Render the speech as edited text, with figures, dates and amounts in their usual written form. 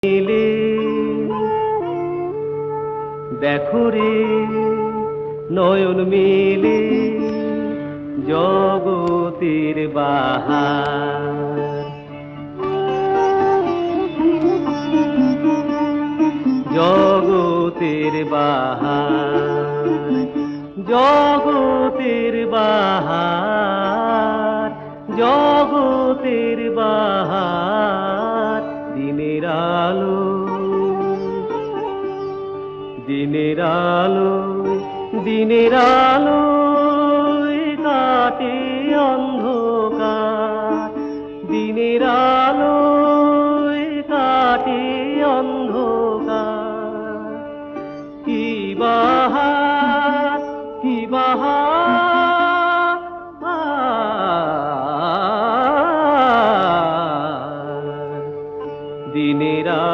মিলে দেখো রে নয়ন মিলে জগতের বাহার, জগতের বাহার, জগতের বাহার, জগতের বাহার। দিনের আলো, দিনের আলো, দিনের আলো